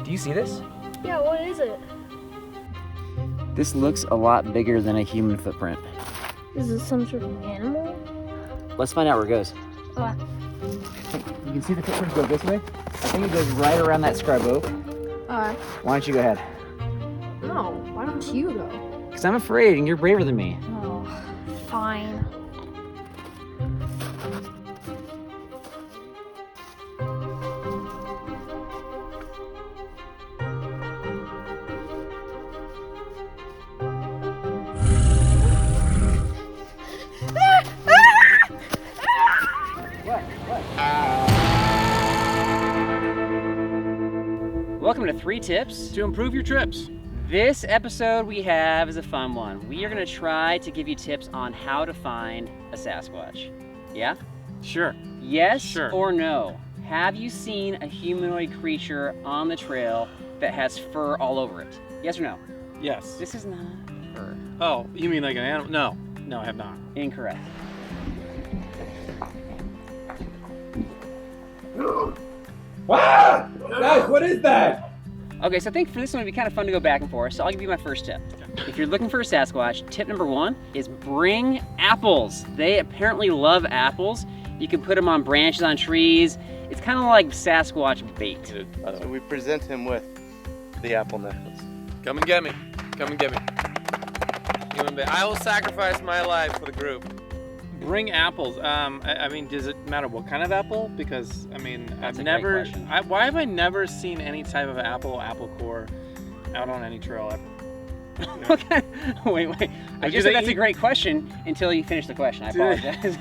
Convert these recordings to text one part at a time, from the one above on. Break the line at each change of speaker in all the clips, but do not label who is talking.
Do you see this?
Yeah, what is it?
This looks a lot bigger than a human footprint.
Is this some sort of animal?
Let's find out where it goes.
Oh,
You can see the footprint go this way. I think it goes right around that scrub oak.
alright.
Why don't you go ahead?
No, why don't you go?
Because I'm afraid and you're braver than me.
Oh, fine.
Welcome to 3 Tips
to improve your trips.
This episode we have is a fun one. We are going to try to give you tips on how to find a Sasquatch. Yeah?
Sure.
Yes
Sure.
or no? Have you seen a humanoid creature on the trail that has fur all over it? Yes or no?
Yes.
This is not fur.
Oh, you mean like an animal? No. No, I have not.
Incorrect.
Ah! Guys, what is that?
Okay, so I think for this one it'd be kind of fun to go back and forth, so I'll give you my first tip. If you're looking for a Sasquatch, tip number 1 is bring apples. They apparently love apples. You can put them on branches on trees. It's kind of like Sasquatch bait.
So we present him with the apple necklace.
Come and get me. Come and get me. I will sacrifice my life for the group.
Bring apples. I mean, does it matter what kind of apple? Because I mean,
That's
I've
a
never.
great question.
Why have I never seen any type of apple core out on any trail ever?
Okay. Wait. I
Do
just
they
said that's a
eat-
great question until you finish the question. I
Do they-
apologize.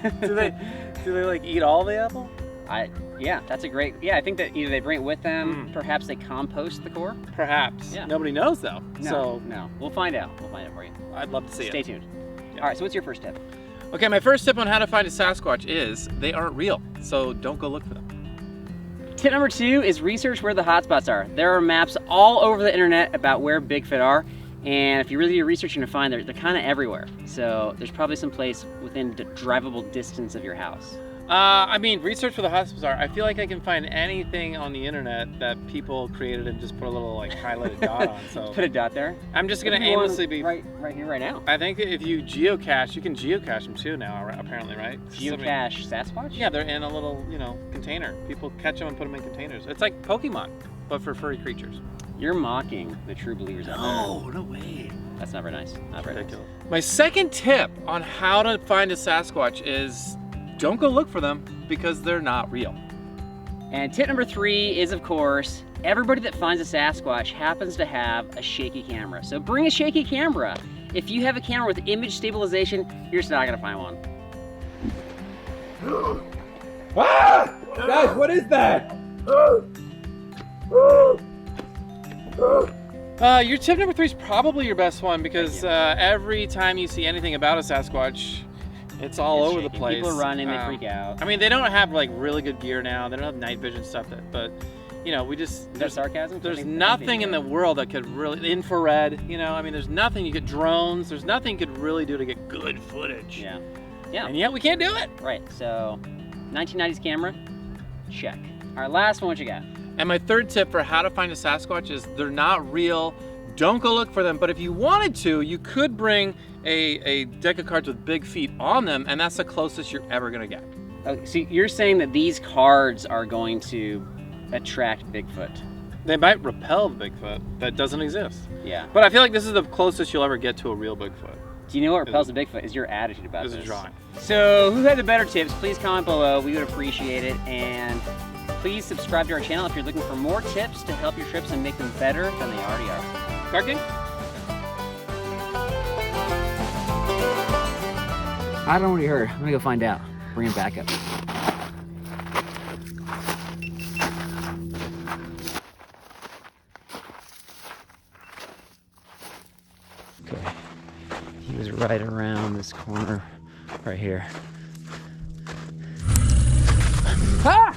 do they like eat all the apple?
Yeah, that's a great. Yeah, I think that either they bring it with them, perhaps they compost the core.
Perhaps.
Yeah.
Nobody knows though.
No. We'll find out. We'll find out for you.
I'd love to see
Stay
it.
tuned.
Yeah.
All right. So what's your first tip?
Okay, my first tip on how to find a Sasquatch is they aren't real, so don't go look for them.
Tip number 2 is research where the hotspots are. There are maps all over the internet about where Bigfoot are, and if you really do your research, you're gonna find they're kind of everywhere. So there's probably some place within drivable distance of your house.
I mean, research for the hotspots are. I feel like I can find anything on the internet that people created and just put a little like highlighted dot on. So
Put a dot there.
I'm just gonna
If you want
aimlessly be.
right here, right now.
I think if you geocache, you can geocache them too now. Apparently, right?
Geocache Sasquatch?
Yeah, they're in a little, container. People catch them and put them in containers. It's like Pokemon, but for furry creatures.
You're mocking the true believers out there.
No way.
That's not very nice. Not very nice.
Ridiculous. My second tip on how to find a Sasquatch is don't go look for them because they're not real.
And tip number 3 is, of course, everybody that finds a Sasquatch happens to have a shaky camera. So bring a shaky camera. If you have a camera with image stabilization, you're just not gonna find one.
Ah! Guys, what is that?
Your tip number 3 is probably your best one because every time you see anything about a Sasquatch, it's all
It's
over the
shaky.
place.
People are running, they freak out.
I mean, they don't have like really good gear now. They don't have night vision stuff, but we just
Is that sarcasm?
There's
I think
nothing in
so.
the world that could really infrared. I mean, there's nothing. You get drones. There's nothing you could really do to get good footage.
Yeah.
And yet we can't do it.
Right, so 1990s camera, check. All right, last one, what you got?
And my third tip for how to find a Sasquatch is they're not real. Don't go look for them. But if you wanted to, you could bring a deck of cards with big feet on them, and that's the closest you're ever gonna get.
Okay, so you're saying that these cards are going to attract Bigfoot?
They might repel the Bigfoot that doesn't exist.
Yeah.
But I feel like this is the closest you'll ever get to a real Bigfoot.
Do you know what repels the Bigfoot? Is your attitude about
This
this.
is a drawing.
So who had the better tips? Please comment below. We would appreciate it. And please subscribe to our channel if you're looking for more tips to help your trips and make them better than they already are.
Card game?
I don't know what you heard. I'm gonna go find out. Bring him back up. Okay. He was right around this corner right here. Ah!